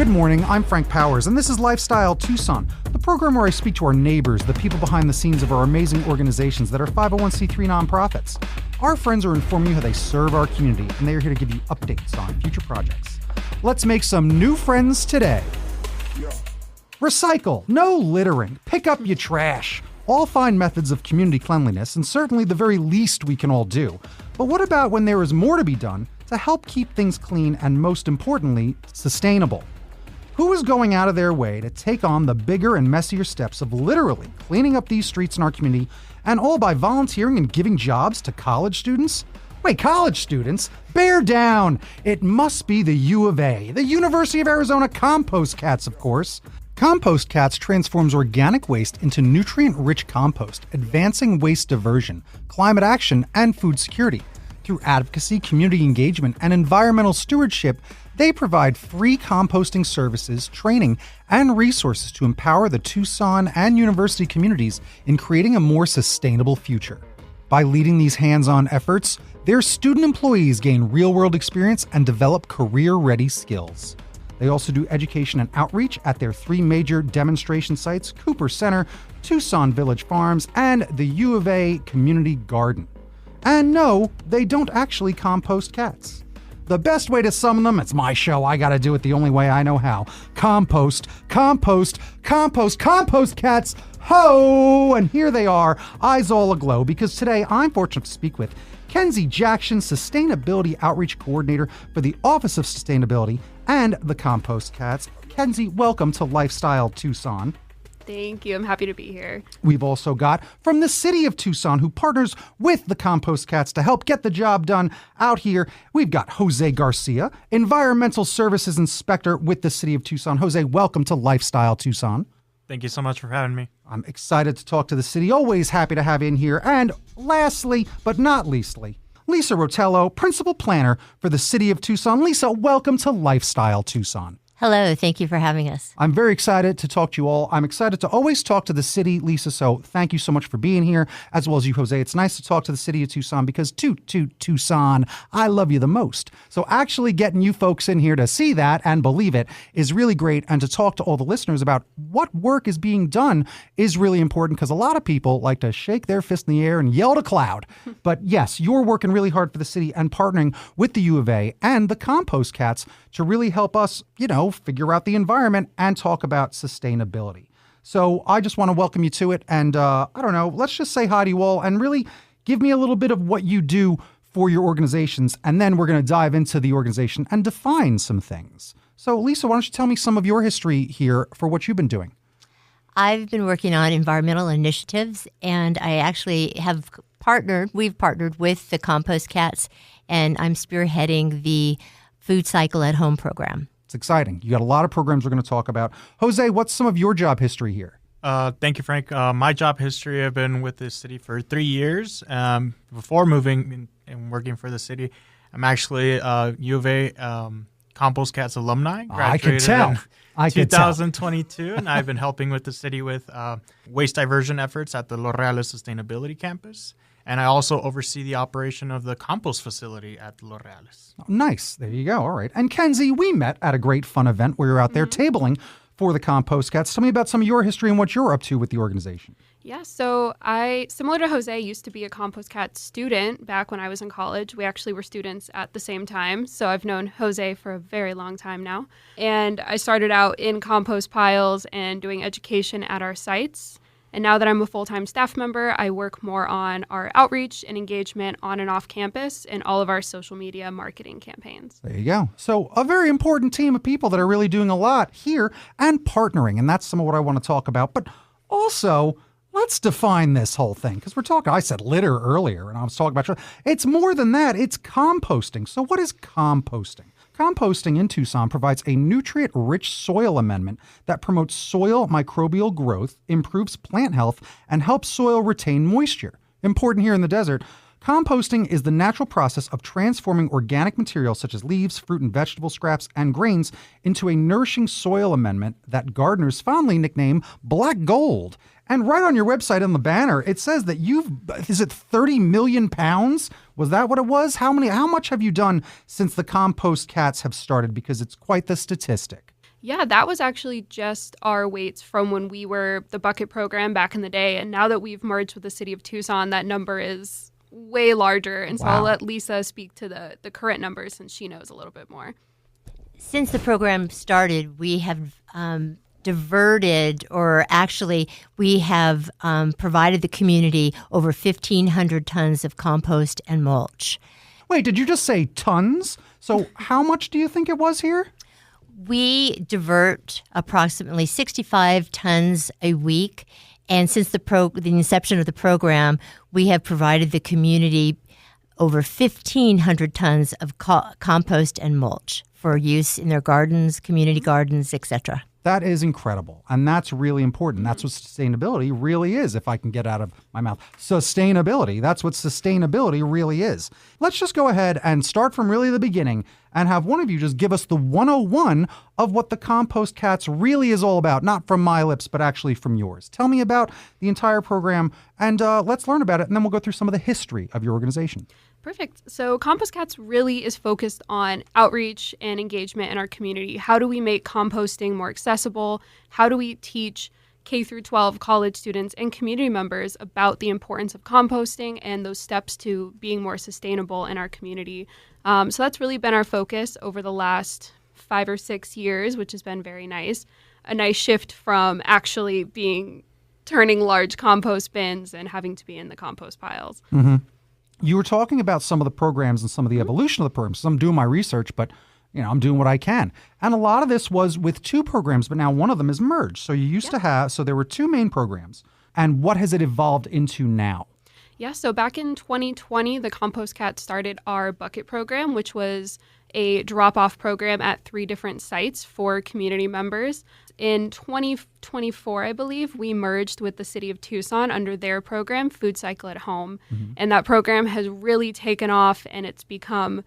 Good morning, I'm Frank Powers, and this is Lifestyle Tucson, the program where I speak to our neighbors, the people behind the scenes of our amazing organizations that are 501c3 nonprofits. Our friends are informing you how they serve our community, and they are here to give you updates on future projects. Let's make some new friends today. Recycle, no littering, pick up your trash. All fine methods of community cleanliness, and certainly the very least we can all do. But what about when there is more to be done to help keep things clean and, most importantly, sustainable? Who is going out of their way to take on the bigger and messier steps of literally cleaning up these streets in our community, and all by volunteering and giving jobs to college students? Wait, college students? Bear down! It must be the U of A, the University of Arizona Compost Cats, of course. Compost Cats transforms organic waste into nutrient-rich compost, advancing waste diversion, climate action, and food security. Through advocacy, community engagement, and environmental stewardship, they provide free composting services, training, and resources to empower the Tucson and university communities in creating a more sustainable future. By leading these hands-on efforts, their student employees gain real-world experience and develop career-ready skills. They also do education and outreach at their three major demonstration sites, Cooper Center, Tucson Village Farms, and the U of A Community Garden. And no, they don't actually compost cats. The best way to summon them, it's my show, I gotta do it the only way I know how. Compost, compost, compost, compost cats, ho! And here they are, eyes all aglow, because today I'm fortunate to speak with Kenzie Jackson, Sustainability Outreach Coordinator for the Office of Sustainability and the Compost Cats. Kenzie, welcome to Lifestyle Tucson. Thank you. I'm happy to be here. We've also got from the city of Tucson, who partners with the Compost Cats to help get the job done out here. We've got Jose Garcia, Environmental Services Inspector with the city of Tucson. Jose, welcome to Lifestyle Tucson. Thank you so much for having me. I'm excited to talk to the city. Always happy to have you in here. And lastly, but not leastly, Lisa Rotello, Principal Planner for the city of Tucson. Lisa, welcome to Lifestyle Tucson. Hello, thank you for having us. I'm very excited to talk to you all. I'm excited to always talk to the city, Lisa, so thank you so much for being here, as well as you, Jose. It's nice to talk to the city of Tucson because Tucson, I love you the most. So actually getting you folks in here to see that and believe it is really great, and to talk to all the listeners about what work is being done is really important, because a lot of people like to shake their fist in the air and yell at a cloud. But yes, you're working really hard for the city and partnering with the U of A and the Compost Cats to really help us, figure out the environment and talk about sustainability. So I just want to welcome you to it. And let's just say hi to you all and really give me a little bit of what you do for your organizations. And then we're going to dive into the organization and define some things. So Lisa, why don't you tell me some of your history here for what you've been doing? I've been working on environmental initiatives, and I actually we've partnered with the Compost Cats, and I'm spearheading the Food Cycle at Home program. It's exciting. You got a lot of programs we're going to talk about. Jose, what's some of your job history here? Thank you, Frank. My job history, I've been with the city for 3 years. Before moving and working for the city, I'm actually U of A Compost Cats alumni. I can tell. In 2022, and I've been helping with the city with waste diversion efforts at the Los Reales Sustainability Campus. And I also oversee the operation of the compost facility at Los Reales. Oh, nice. There you go. All right. And Kenzie, we met at a great fun event where you're out there tabling for the Compost Cats. Tell me about some of your history and what you're up to with the organization. Yeah, so I, similar to Jose, used to be a Compost Cat student back when I was in college. We actually were students at the same time. So I've known Jose for a very long time now. And I started out in compost piles and doing education at our sites. And now that I'm a full-time staff member, I work more on our outreach and engagement on and off campus and all of our social media marketing campaigns. There you go. So a very important team of people that are really doing a lot here and partnering. And that's some of what I want to talk about. But also, let's define this whole thing, because I said litter earlier, and I was talking about, it's more than that. It's composting. So what is composting? Composting in Tucson provides a nutrient-rich soil amendment that promotes soil microbial growth, improves plant health, and helps soil retain moisture. Important here in the desert, composting is the natural process of transforming organic materials such as leaves, fruit and vegetable scraps, and grains into a nourishing soil amendment that gardeners fondly nickname black gold. And right on your website on the banner, it says that is it 30 million pounds? Was that what it was? How much have you done since the Compost Cats have started? Because it's quite the statistic. Yeah, that was actually just our weights from when we were the bucket program back in the day. And now that we've merged with the city of Tucson, that number is way larger. And so I'll let Lisa speak to the current numbers since she knows a little bit more. Since the program started, we have diverted, or actually we have provided the community over 1,500 tons of compost and mulch. Wait, did you just say tons? So how much do you think it was here? We divert approximately 65 tons a week. And since the inception of the program, we have provided the community over 1,500 tons of compost and mulch for use in their gardens, community gardens, etc. That is incredible. And that's really important. That's what sustainability really is, if I can get out of my mouth. Sustainability. That's what sustainability really is. Let's just go ahead and start from really the beginning and have one of you just give us the 101 of what the Compost Cats really is all about. Not from my lips, but actually from yours. Tell me about the entire program, and let's learn about it, and then we'll go through some of the history of your organization. Perfect. So Compost Cats really is focused on outreach and engagement in our community. How do we make composting more accessible? How do we teach K through 12 college students and community members about the importance of composting and those steps to being more sustainable in our community? So that's really been our focus over the last 5 or 6 years, which has been very nice. A nice shift from actually turning large compost bins and having to be in the compost piles. Mm-hmm. You were talking about some of the programs and some of the evolution of the programs. So I'm doing my research, but I'm doing what I can. And a lot of this was with 2 programs, but now one of them is merged. So you used to have, so there were 2 main programs. And what has it evolved into now? Yeah, so back in 2020, the Compost Cat started our bucket program, which was a drop-off program at 3 different sites for community members. In 2024, I believe, we merged with the city of Tucson under their program, Food Cycle at Home. Mm-hmm. And that program has really taken off, and it's become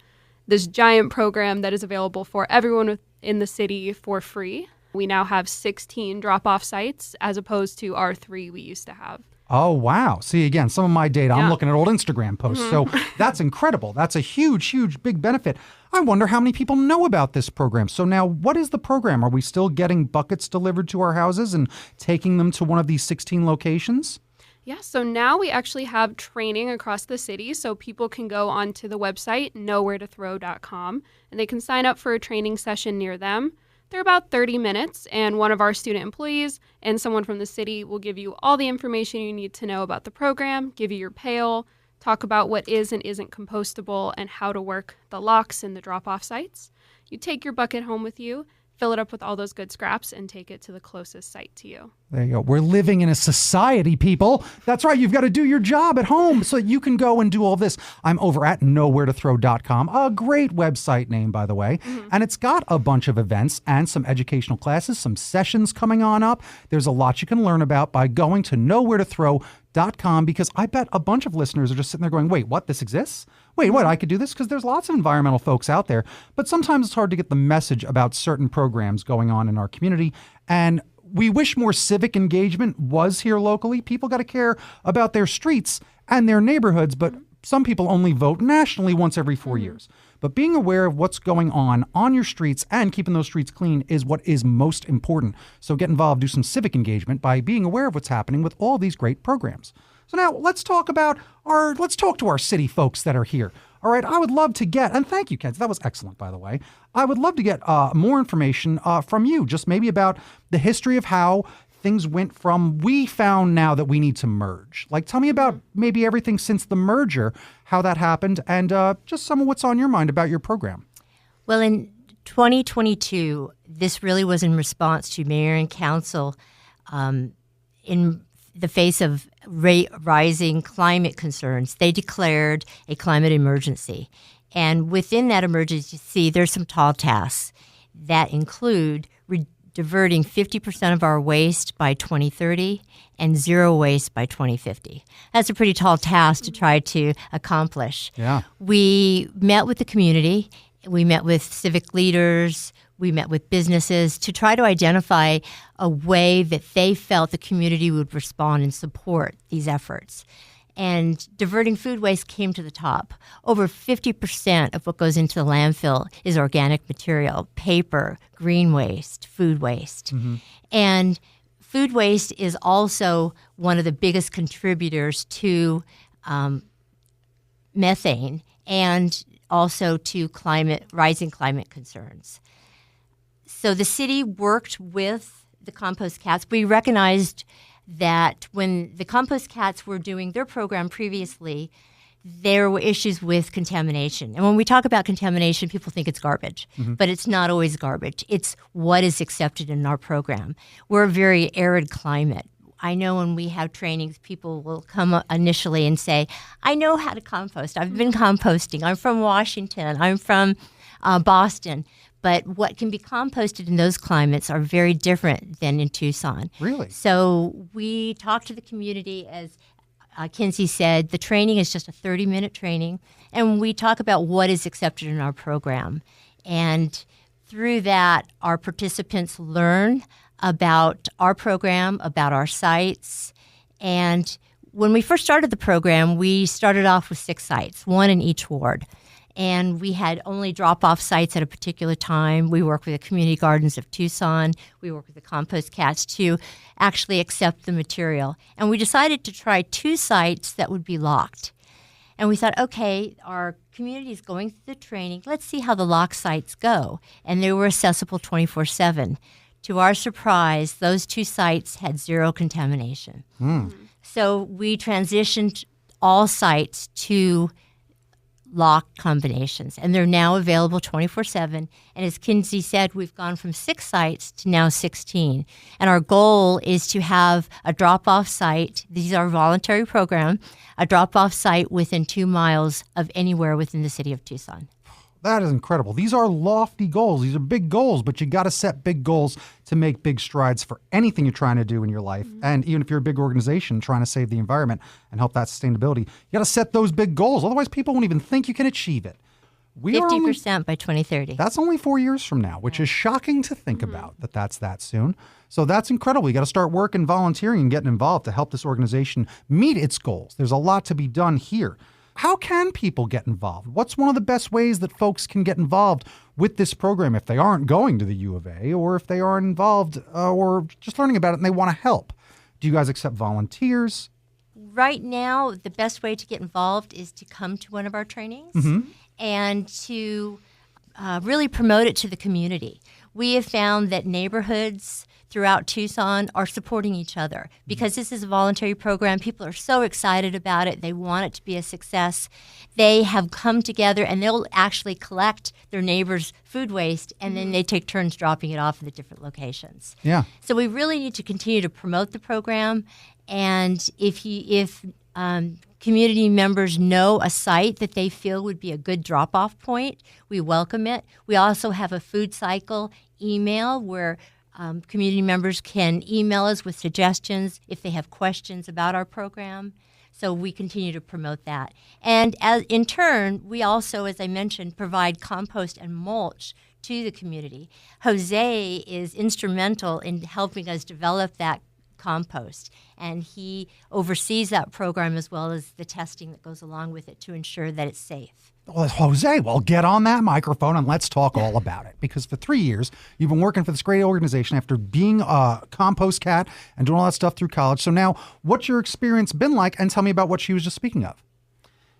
this giant program that is available for everyone in the city for free. We now have 16 drop-off sites as opposed to our 3 we used to have. Oh, wow. See, again, some of my data, I'm looking at old Instagram posts. Mm-hmm. So that's incredible. That's a huge, huge, big benefit. I wonder how many people know about this program. So now, what is the program? Are we still getting buckets delivered to our houses and taking them to one of these 16 locations? Yeah, so now we actually have training across the city, so people can go onto the website, knowwheretothrow.com, and they can sign up for a training session near them. They're about 30 minutes, and one of our student employees and someone from the city will give you all the information you need to know about the program, give you your pail, talk about what is and isn't compostable, and how to work the locks and the drop-off sites. You take your bucket home with you, fill it up with all those good scraps, and take it to the closest site to you. There you go. We're living in a society, people. That's right. You've got to do your job at home so you can go and do all this. I'm over at knowwheretothrow.com, a great website name, by the way. Mm-hmm. And it's got a bunch of events and some educational classes, some sessions coming on up. There's a lot you can learn about by going to knowwheretothrow.com, because I bet a bunch of listeners are just sitting there going, wait, what? This exists? Wait, what? I could do this? Because there's lots of environmental folks out there, but sometimes it's hard to get the message about certain programs going on in our community. And we wish more civic engagement was here locally. People got to care about their streets and their neighborhoods, but some people only vote nationally once every 4 years. But being aware of what's going on your streets and keeping those streets clean is what is most important. So get involved, do some civic engagement by being aware of what's happening with all these great programs. So now let's talk to our city folks that are here. All right, I would love to get, and thank you, Ken. That was excellent, by the way. I would love to get more information from you, just maybe about the history of how things went from we found now that we need to merge. Like, tell me about maybe everything since the merger, how that happened, and just some of what's on your mind about your program. Well, in 2022, this really was in response to mayor and council in the face of rising climate concerns. They declared a climate emergency. And within that emergency, there's some tall tasks that include diverting 50% of our waste by 2030 and zero waste by 2050. That's a pretty tall task to try to accomplish. Yeah. We met with the community. We met with civic leaders. We met with businesses to try to identify a way that they felt the community would respond and support these efforts. and diverting food waste came to the top. Over 50% of what goes into the landfill is organic material, paper, green waste, food waste. And food waste is also one of the biggest contributors to methane and also to rising climate concerns. So the city worked with the Compost Cats. We recognized that when the Compost Cats were doing their program previously, there were issues with contamination. And when we talk about contamination, people think it's garbage, but it's not always garbage. It's what is accepted in our program. We're a very arid climate. I know when we have trainings, people will come initially and say, I know how to compost. I've been composting. I'm from Washington. I'm from Boston. But what can be composted in those climates are very different than in Tucson. Really? So we talk to the community, as Kinsey said, the training is just a 30-minute training, and we talk about what is accepted in our program. And through that, our participants learn about our program, about our sites. And when we first started the program, we started off with 6 sites, 1 in each ward. And we had only drop-off sites at a particular time. We work with the Community Gardens of Tucson. We work with the Compost Cats to actually accept the material. And we decided to try 2 sites that would be locked. And we thought, okay, our community is going through the training. Let's see how the locked sites go. And they were accessible 24/7. To our surprise, those 2 sites had 0 contamination. So we transitioned all sites to lock combinations, and they're now available 24/7. And as Kinsey said, we've gone from 6 sites to now 16. And our goal is to have a drop-off site. These are a voluntary program, a drop-off site within 2 miles of anywhere within the city of Tucson. That is incredible. These are lofty goals. These are big goals, but you got to set big goals to make big strides for anything you're trying to do in your life. And even if you're a big organization trying to save the environment and help that sustainability, you got to set those big goals. Otherwise, people won't even think you can achieve it. 50% by 2030. That's only 4 years from now, which is shocking to think about that's that soon. So that's incredible. You got to start working, volunteering, and getting involved to help this organization meet its goals. There's a lot to be done here. How can people get involved? What's one of the best ways that folks can get involved with this program if they aren't going to the U of A, or if they are involved or just learning about it and they want to help? Do you guys accept volunteers? Right now, the best way to get involved is to come to one of our trainings and to really promote it to the community. We have found that neighborhoods throughout Tucson are supporting each other because this is a voluntary program. People are so excited about it. They want it to be a success. They have come together and they'll actually collect their neighbors' food waste and then they take turns dropping it off at the different locations. Yeah. So we really need to continue to promote the program. And if community members know a site that they feel would be a good drop-off point, we welcome it. We also have a food cycle email where community members can email us with suggestions if they have questions about our program. So we continue to promote that. And in turn, we also, as I mentioned, provide compost and mulch to the community. Jose is instrumental in helping us develop that compost, and he oversees that program as well as the testing that goes along with it to ensure that it's safe. Well, Jose, get on that microphone and let's talk all about it. Because for 3 years, you've been working for this great organization after being a compost cat and doing all that stuff through college. So now, what's your experience been like? And tell me about what she was just speaking of.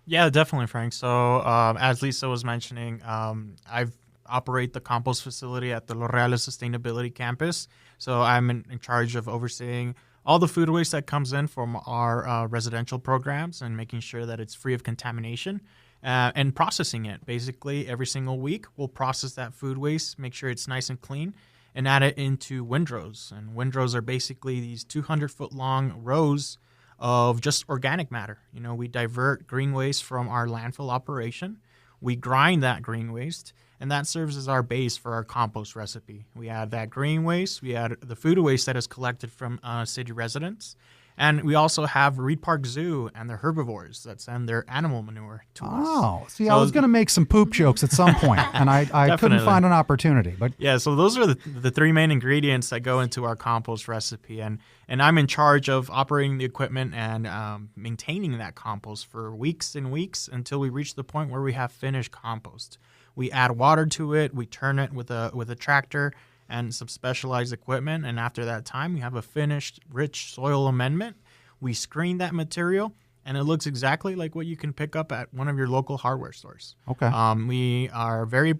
Yeah, definitely, Frank. So as Lisa was mentioning, I operate the compost facility at the Los Reales Sustainability Campus. So I'm in charge of overseeing all the food waste that comes in from our residential programs and making sure that it's free of contamination. And processing it. Basically, every single week, we'll process that food waste, make sure it's nice and clean, and add it into windrows. And windrows are basically these 200-foot-long rows of just organic matter. You know, we divert green waste from our landfill operation. We grind that green waste, and that serves as our base for our compost recipe. We add that green waste. We add the food waste that is collected from city residents. And we also have Reed Park Zoo and their herbivores that send their animal manure to us. Oh, see, I was going to make some poop jokes at some point, and I couldn't Definitely. find an opportunity. But Yeah, so those are the three main ingredients that go into our compost recipe. And I'm in charge of operating the equipment and maintaining that compost for weeks and weeks until we reach the point where we have finished compost. We add water to it, we turn it with a tractor and some specialized equipment, and after that time, we have a finished rich soil amendment. We screen that material, and it looks exactly like what you can pick up at one of your local hardware stores. okay. We are very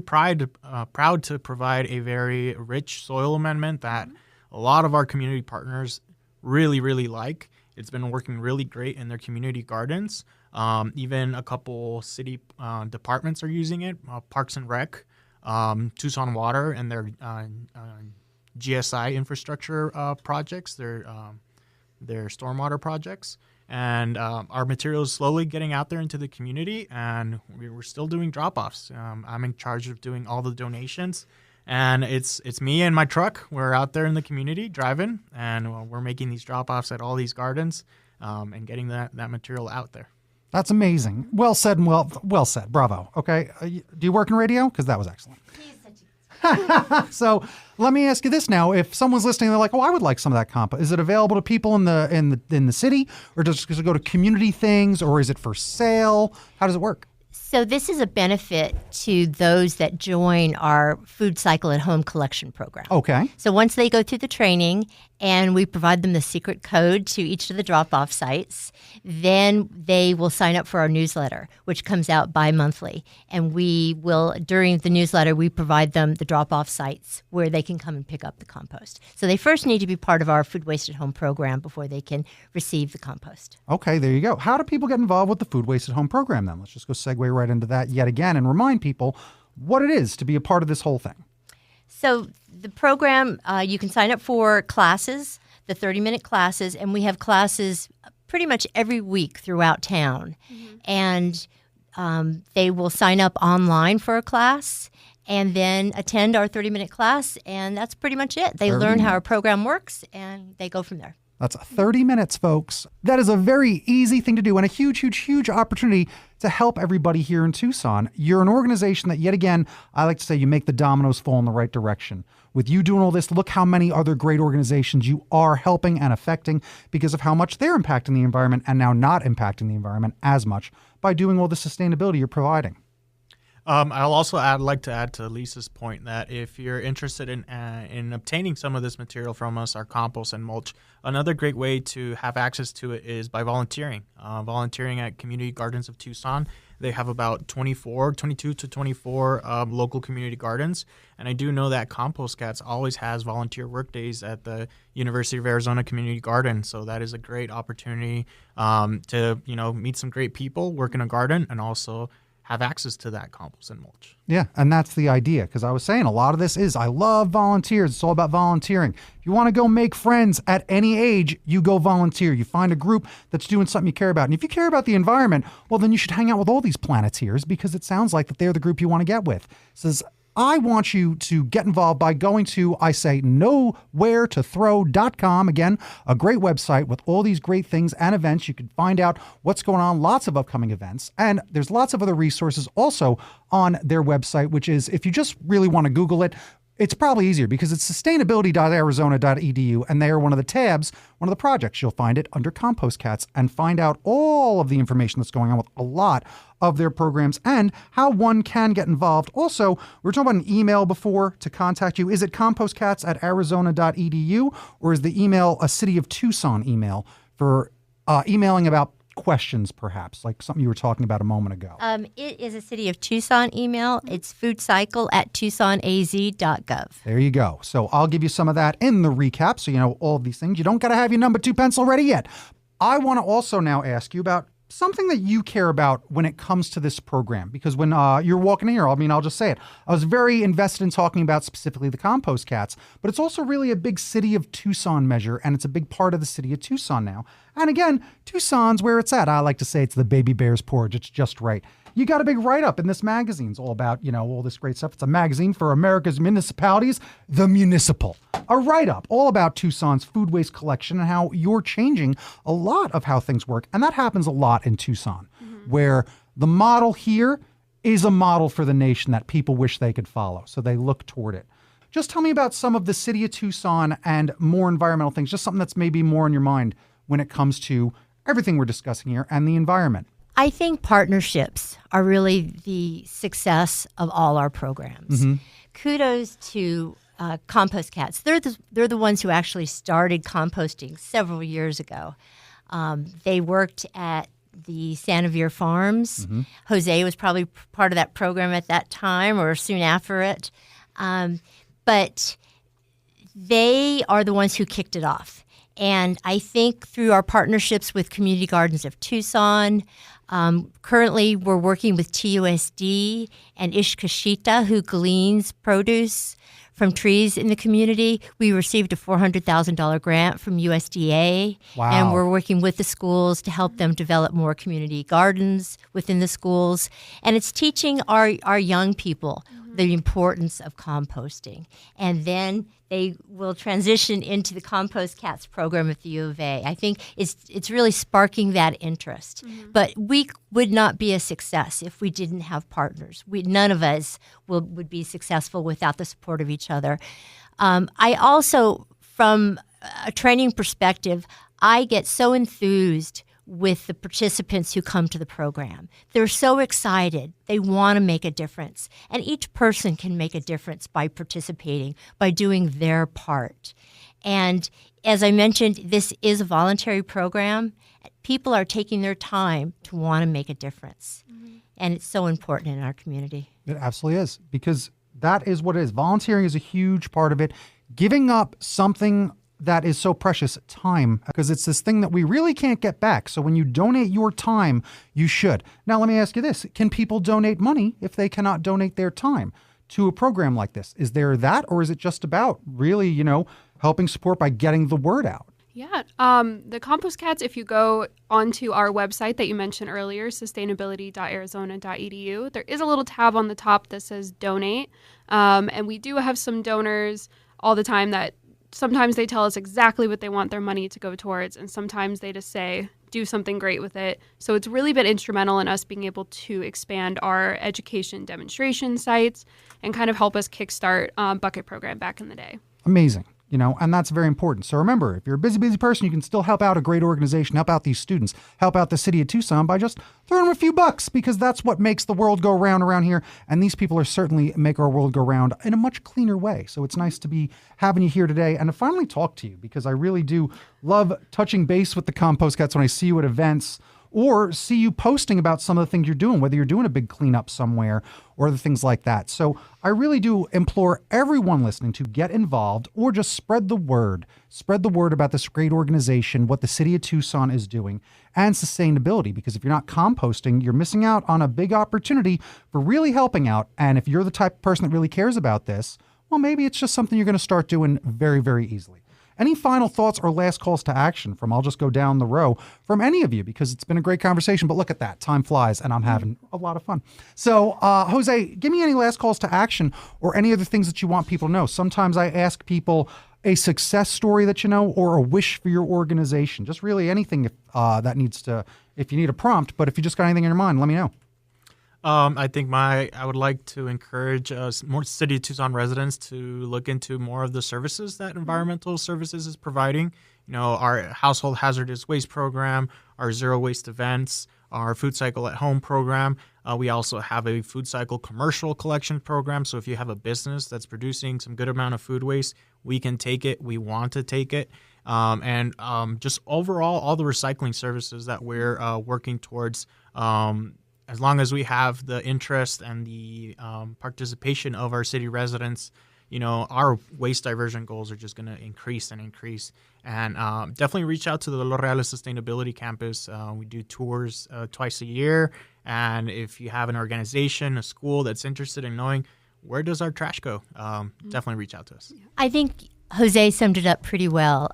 proud to provide a very rich soil amendment that a lot of our community partners really, really like. It's been working really great in their community gardens. Even a couple city departments are using it, Parks and Rec, Tucson Water, and their GSI infrastructure projects, their stormwater projects. And our material is slowly getting out there into the community, and we're still doing drop-offs. I'm in charge of doing all the donations, and it's me and my truck. We're out there in the community driving, and we're making these drop-offs at all these gardens and getting that material out there. That's amazing. Well said and well said. Bravo. Okay. Do you work in radio? Because that was excellent. So let me ask you this now: if someone's listening, they're like, "Oh, I would like some of that compost." Is it available to people in the city, or does it go to community things, or is it for sale? How does it work? So this is a benefit to those that join our food cycle at home collection program. Okay. So once they go through the training and we provide them the secret code to each of the drop-off sites, then they will sign up for our newsletter, which comes out bi-monthly. And we will, during the newsletter, we provide them the drop-off sites where they can come and pick up the compost. So they first need to be part of our food waste at home program before they can receive the compost. Okay, there you go. How do people get involved with the Food Waste at Home program then? Let's just go segue right into that yet again and remind people what it is to be a part of this whole thing. So the program, you can sign up for classes, the 30-minute classes, and we have classes pretty much every week throughout town. And they will sign up online for a class and then attend our 30-minute class, and that's pretty much it. They learn how our program works, and they go from there. That's 30 minutes, folks. That is a very easy thing to do and a huge, huge, huge opportunity to help everybody here in Tucson. You're an organization that, yet again, I like to say you make the dominoes fall in the right direction. With you doing all this, look how many other great organizations you are helping and affecting because of how much they're impacting the environment and now not impacting the environment as much by doing all the sustainability you're providing. I'll also like to add to Lisa's point that if you're interested in obtaining some of this material from us, our compost and mulch, another great way to have access to it is by volunteering. Volunteering at Community Gardens of Tucson. They have about 22 to 24 local community gardens. And I do know that Compost Cats always has volunteer work days at the University of Arizona Community Garden. So that is a great opportunity to meet some great people, work in a garden, and also have access to that compost and mulch. Yeah, and that's the idea, because I was saying a lot of this is I love volunteers. It's all about volunteering. If you want to go make friends at any age, you go volunteer. You find a group that's doing something you care about. And if you care about the environment, well, then you should hang out with all these Planeteers because it sounds like that they're the group you want to get with. It says, I want you to get involved by going to, I say, nowheretothrow.com. Again, a great website with all these great things and events. You can find out what's going on, lots of upcoming events. And there's lots of other resources also on their website, which is, if you just really want to Google it, it's probably easier because it's sustainability.arizona.edu, and they are one of the tabs, one of the projects. You'll find it under Compost Cats and find out all of the information that's going on with a lot of their programs and how one can get involved. Also, we were talking about an email before to contact you. Is it compostcats@arizona.edu, or is the email a City of Tucson email for emailing about questions, perhaps, like something you were talking about a moment ago? It is a City of Tucson email. It's foodcycle@tucsonaz.gov. There you go. So I'll give you some of that in the recap so you know all of these things. You don't got to have your number 2 pencil ready yet. I want to also now ask you about something that you care about when it comes to this program, because when you're walking in here, I'll just say it. I was very invested in talking about specifically the Compost Cats, but it's also really a big City of Tucson measure, and it's a big part of the City of Tucson now. And again, Tucson's where it's at. I like to say it's the baby bear's porridge. It's just right. You got a big write-up in this magazine. It's all about, all this great stuff. It's a magazine for America's municipalities, The Municipal. A write-up all about Tucson's food waste collection and how you're changing a lot of how things work. And that happens a lot in Tucson, where the model here is a model for the nation that people wish they could follow. So they look toward it. Just tell me about some of the city of Tucson and more environmental things, just something that's maybe more on your mind when it comes to everything we're discussing here and the environment. I think partnerships are really the success of all our programs. Kudos to Compost Cats. They're the ones who actually started composting several years ago. They worked at the Sanavir Farms. Jose was probably part of that program at that time or soon after it. But they are the ones who kicked it off. And I think through our partnerships with Community Gardens of Tucson, currently we're working with TUSD and Ishkashita, who gleans produce from trees in the community. We received a $400,000 grant from USDA. Wow. And we're working with the schools to help them develop more community gardens within the schools. And it's teaching our young people the importance of composting. And then they will transition into the Compost Cats program at the U of A. I think it's really sparking that interest. But we would not be a success if we didn't have partners. None of us would be successful without the support of each other. I also, from a training perspective, I get so enthused with the participants who come to the program. They're so excited. They want to make a difference. And each person can make a difference by participating, by doing their part. And as I mentioned, this is a voluntary program. People are taking their time to want to make a difference. And it's so important in our community. It absolutely is, because that is what it is. Volunteering is a huge part of it. Giving up something that is so precious, time, because it's this thing that we really can't get back. So when you donate your time, you should. Now, let me ask you this. Can people donate money if they cannot donate their time to a program like this? Is there that, or is it just about really, helping support by getting the word out? Yeah. The Compost Cats, if you go onto our website that you mentioned earlier, sustainability.arizona.edu, there is a little tab on the top that says donate. And we do have some donors all the time that sometimes they tell us exactly what they want their money to go towards, and sometimes they just say, do something great with it. So it's really been instrumental in us being able to expand our education demonstration sites and kind of help us kickstart Bucket Program back in the day. Amazing. And that's very important. So remember, if you're a busy person, you can still help out a great organization, help out these students, help out the city of Tucson by just throwing them a few bucks, because that's what makes the world go round around here. And these people are certainly make our world go round in a much cleaner way. So it's nice to be having you here today and to finally talk to you, because I really do love touching base with the Compost Cats when I see you at events or see you posting about some of the things you're doing, whether you're doing a big cleanup somewhere or other things like that. So I really do implore everyone listening to get involved or just spread the word. Spread the word about this great organization, what the city of Tucson is doing, and sustainability. Because if you're not composting, you're missing out on a big opportunity for really helping out. And if you're the type of person that really cares about this, well, maybe it's just something you're going to start doing very, very easily. Any final thoughts or last calls to action I'll just go down the row from any of you, because it's been a great conversation. But look at that. Time flies, and I'm having a lot of fun. So, Jose, give me any last calls to action or any other things that you want people to know. Sometimes I ask people a success story that you know or a wish for your organization. Just really anything if you need a prompt. But if you just got anything in your mind, let me know. I think I would like to encourage more City of Tucson residents to look into more of the services that environmental services is providing. Our household hazardous waste program, our zero waste events, our food cycle at home program. We also have a food cycle commercial collection program. So if you have a business that's producing some good amount of food waste, we can take it. We want to take it. And just overall, all the recycling services that we're working towards. As long as we have the interest and the participation of our city residents, our waste diversion goals are just going to increase and increase. And definitely reach out to the Los Reales Sustainability Campus. We do tours twice a year. And if you have an organization, a school that's interested in knowing where does our trash go, definitely reach out to us. I think Jose summed it up pretty well.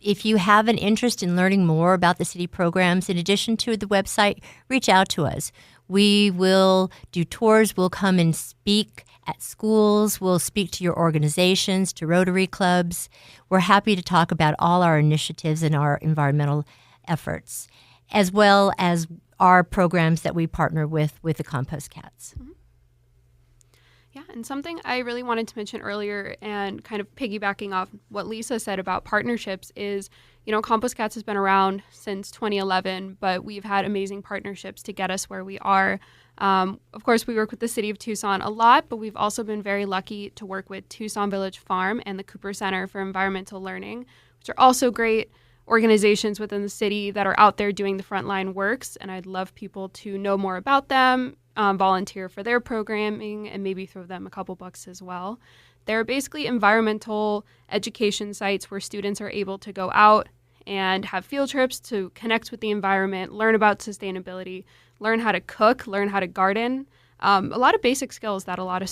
If you have an interest in learning more about the city programs, in addition to the website, reach out to us. We will do tours. We'll come and speak at schools. We'll speak to your organizations, to Rotary clubs. We're happy to talk about all our initiatives and our environmental efforts, as well as our programs that we partner with the Compost Cats. Mm-hmm. Yeah, and something I really wanted to mention earlier and kind of piggybacking off what Lisa said about partnerships is, Compost Cats has been around since 2011, but we've had amazing partnerships to get us where we are. Of course, we work with the City of Tucson a lot, but we've also been very lucky to work with Tucson Village Farm and the Cooper Center for Environmental Learning, which are also great organizations within the city that are out there doing the frontline works, and I'd love people to know more about them, volunteer for their programming, and maybe throw them a couple bucks as well. They're basically environmental education sites where students are able to go out and have field trips to connect with the environment, learn about sustainability, learn how to cook, learn how to garden. A lot of basic skills that a lot of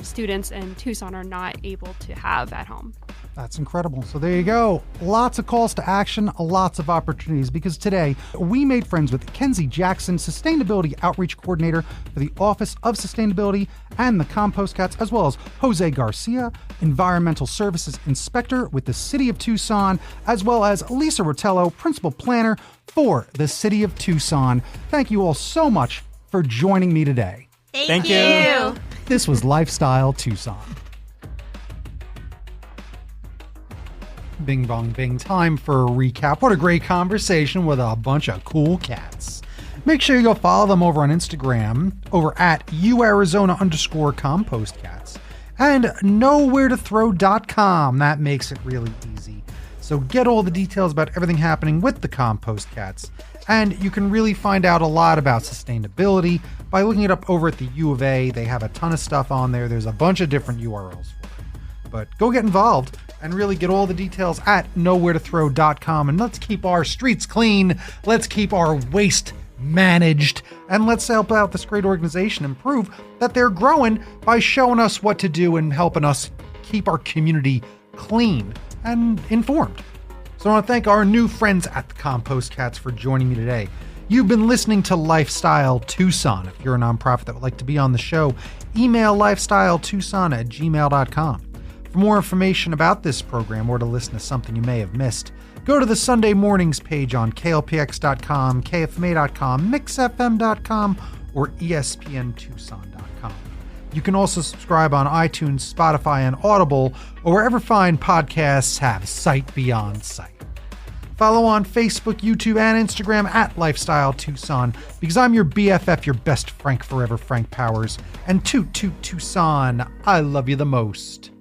students in Tucson are not able to have at home. That's incredible. So there you go. Lots of calls to action, lots of opportunities, because today we made friends with Kenzie Jackson, Sustainability Outreach Coordinator for the Office of Sustainability and the Compost Cats, as well as Jose Garcia, Environmental Services Inspector with the City of Tucson, as well as Lisa Rotello, Principal Planner for the City of Tucson. Thank you all so much for joining me today. Thank you. This was Lifestyle Tucson. Bing bong bing, time for a recap. What a great conversation with a bunch of cool cats. Make sure you go follow them over on Instagram, over at @uarizona_compostcats, and knowwheretothrow.com. That makes it really easy. So get all the details about everything happening with the Compost Cats. And you can really find out a lot about sustainability by looking it up over at the U of A. They have a ton of stuff on there. There's a bunch of different URLs for it. But go get involved and really get all the details at knowwheretothrow.com. And let's keep our streets clean. Let's keep our waste managed. And let's help out this great organization and prove that they're growing by showing us what to do and helping us keep our community clean and informed. So I want to thank our new friends at the Compost Cats for joining me today. You've been listening to Lifestyle Tucson. If you're a nonprofit that would like to be on the show, email lifestyletucson@gmail.com. For more information about this program or to listen to something you may have missed, go to the Sunday Mornings page on klpx.com, kfma.com, mixfm.com, or espntucson.com. You can also subscribe on iTunes, Spotify, and Audible, or wherever fine podcasts have sight beyond sight. Follow on Facebook, YouTube, and Instagram at Lifestyle Tucson, because I'm your BFF, your best Frank forever, Frank Powers, and toot toot Tucson, I love you the most.